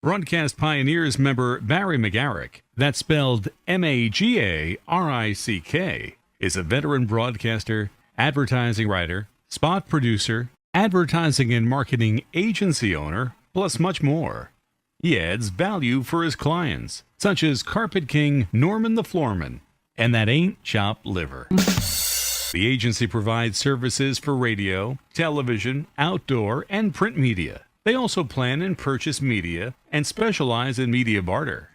Broadcast Pioneers member Barry Magarick, that's spelled Magarick, is a veteran broadcaster, advertising writer, spot producer, advertising and marketing agency owner, plus much more. He adds value for his clients, such as Carpet King Norman the Floorman, and that ain't chopped liver. The agency provides services for radio, television, outdoor, and print media. They also plan and purchase media and specialize in media barter.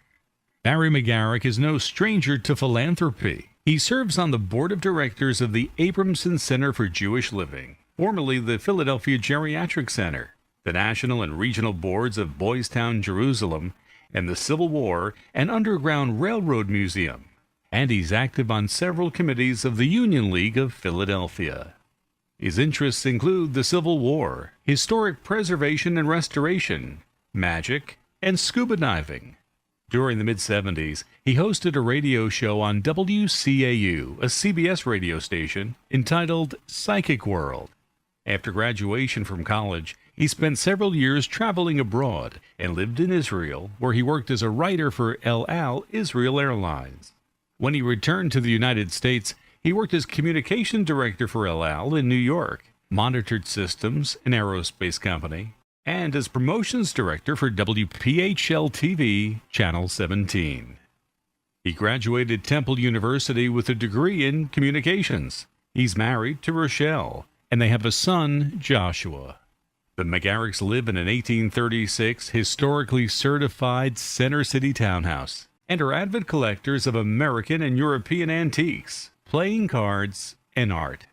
Barry Magarick is no stranger to philanthropy. He serves on the board of directors of the Abramson Center for Jewish Living, formerly the Philadelphia Geriatric Center, the national and regional boards of Boys Town, Jerusalem, and the Civil War and Underground Railroad Museum. And he's active on several committees of the Union League of Philadelphia. His interests include the Civil War, historic preservation and restoration, magic, and scuba diving. During the mid-70s, he hosted a radio show on WCAU, a CBS radio station, entitled Psychic World. After graduation from college, he spent several years traveling abroad and lived in Israel, where he worked as a writer for El Al Israel Airlines. When he returned to the United States, he worked as communication director for El Al in New York, monitored systems, an aerospace company, and as promotions director for WPHL-TV Channel 17. He graduated Temple University with a degree in communications. He's married to Rochelle, and they have a son, Joshua. The Magaricks live in an 1836 historically certified Center City townhouse and are avid collectors of American and European antiques, playing cards, and art.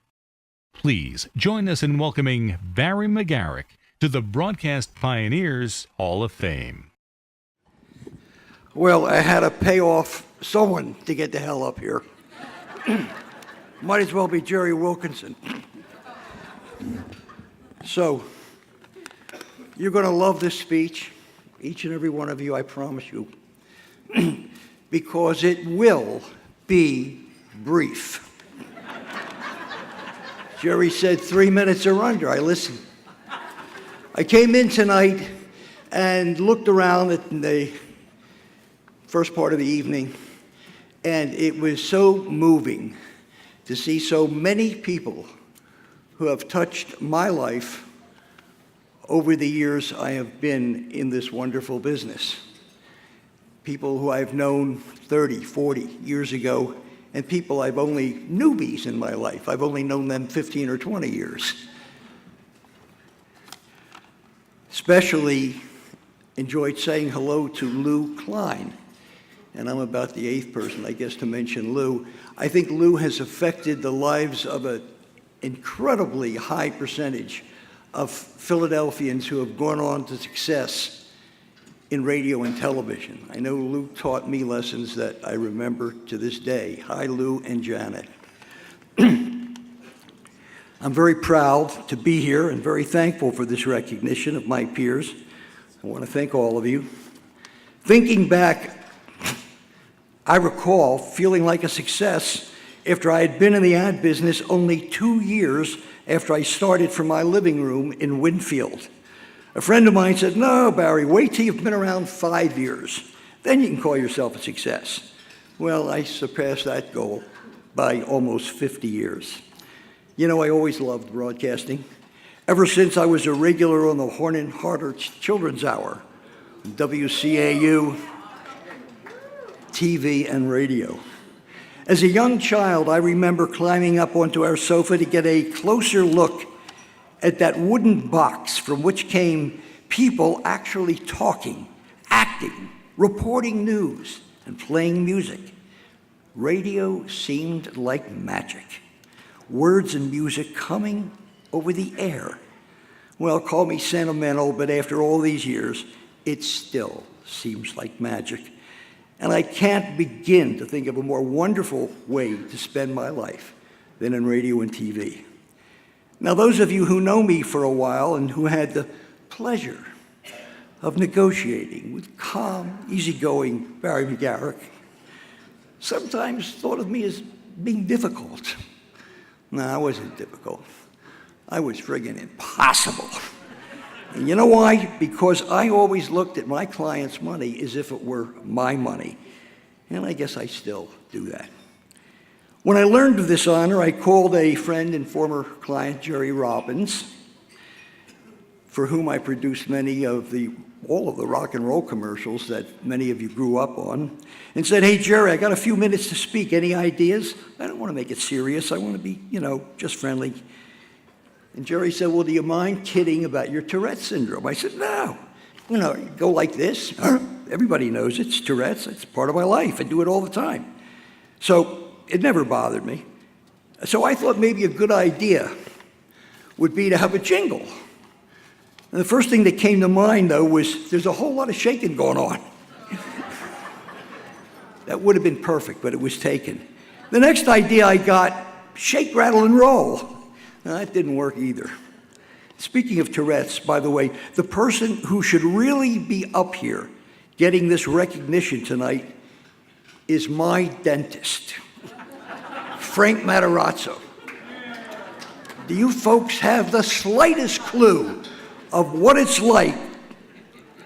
Please join us in welcoming Barry Magarick to the Broadcast Pioneers Hall of Fame. Well, I had to pay off someone to get the hell up here. Might as well be Jerry Wilkinson. So, you're going to love this speech, each and every one of you, I promise you, because it will be brief. Jerry said 3 minutes or under. I listened. I came in tonight and looked around at the first part of the evening, and it was so moving to see so many people who have touched my life over the years I have been in this wonderful business. People who I've known 30, 40 years ago, and people I've only newbies in my life. I've only known them 15 or 20 years. Especially enjoyed saying hello to Lou Klein. And I'm about the 8th person, I guess, to mention Lou. I think Lou has affected the lives of an incredibly high percentage of Philadelphians who have gone on to success in radio and television. I know Lou taught me lessons that I remember to this day. Hi, Lou and Janet. I'm very proud to be here and very thankful for this recognition of my peers. I want to thank all of you. Thinking back, I recall feeling like a success after I had been in the ad business only 2 years after I started from my living room in Winfield. A friend of mine said, "No, Barry, wait till you've been around 5 years. Then you can call yourself a success." Well, I surpassed that goal by almost 50 years. You know, I always loved broadcasting. Ever since I was a regular on the Horn and Harder Children's Hour, WCAU, TV, and radio. As a young child, I remember climbing up onto our sofa to get a closer look at that wooden box from which came people actually talking, acting, reporting news, and playing music. Radio seemed like magic. Words and music coming over the air. Well, call me sentimental, but after all these years, it still seems like magic. And I can't begin to think of a more wonderful way to spend my life than in radio and TV. Now, those of you who know me for a while and who had the pleasure of negotiating with calm, easygoing Barry Magarick sometimes thought of me as being difficult. No, I wasn't difficult. I was friggin' impossible. And you know why? Because I always looked at my clients' money as if it were my money. And I guess I still do that. When I learned of this honor, I called a friend and former client, Jerry Robbins, for whom I produced all of the rock and roll commercials that many of you grew up on, and said, "Hey, Jerry, I got a few minutes to speak. Any ideas? I don't want to make it serious. I want to be, just friendly." And Jerry said, "Well, do you mind kidding about your Tourette's syndrome?" I said, "No. You go like this. Everybody knows it's Tourette's. It's part of my life. I do it all the time." So it never bothered me. So I thought maybe a good idea would be to have a jingle. And the first thing that came to mind, though, was there's a whole lot of shaking going on. That would have been perfect, but it was taken. The next idea I got, shake, rattle, and roll. That didn't work either. Speaking of Tourette's, by the way, the person who should really be up here getting this recognition tonight is my dentist, Frank Matarazzo. Do you folks have the slightest clue of what it's like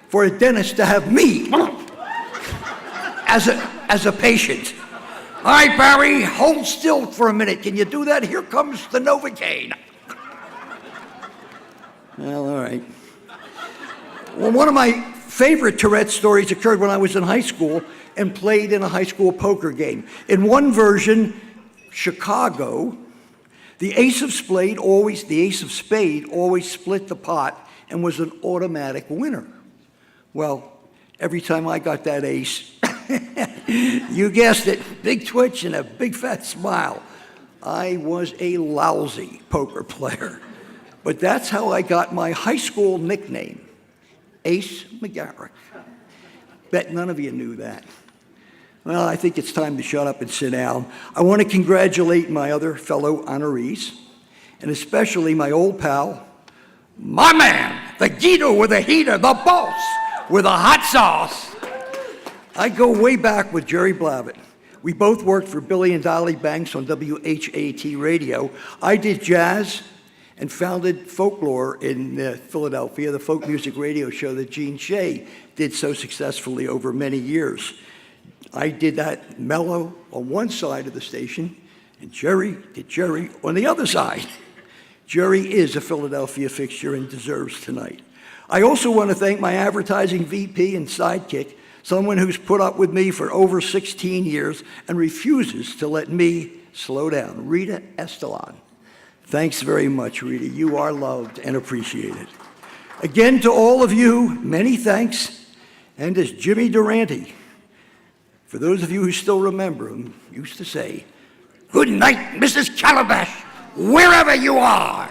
for a dentist to have me as a patient? "All right, Barry, hold still for a minute. Can you do that? Here comes the Novocaine." Well, all right. Well, one of my favorite Tourette stories occurred when I was in high school and played in a high school poker game. In one version, Chicago, the ace of spade always split the pot and was an automatic winner. Well, every time I got that ace, you guessed it, big twitch and a big fat smile. I was a lousy poker player. But that's how I got my high school nickname, Ace Magarick. Bet none of you knew that. Well, I think it's time to shut up and sit down. I want to congratulate my other fellow honorees, and especially my old pal, my man, the Guido with the heater, the boss with the hot sauce. I go way back with Jerry Blavitt. We both worked for Billy and Dolly Banks on WHAT radio. I did jazz and founded Folklore in Philadelphia, the folk music radio show that Gene Shea did so successfully over many years. I did that mellow on one side of the station, and Jerry did Jerry on the other side. Jerry is a Philadelphia fixture and deserves tonight. I also want to thank my advertising VP and sidekick, someone who's put up with me for over 16 years and refuses to let me slow down, Rita Estelon. Thanks very much, Rita. You are loved and appreciated. Again, to all of you, many thanks. And as Jimmy Durante, for those of you who still remember him, used to say, "Good night, Mrs. Calabash, wherever you are."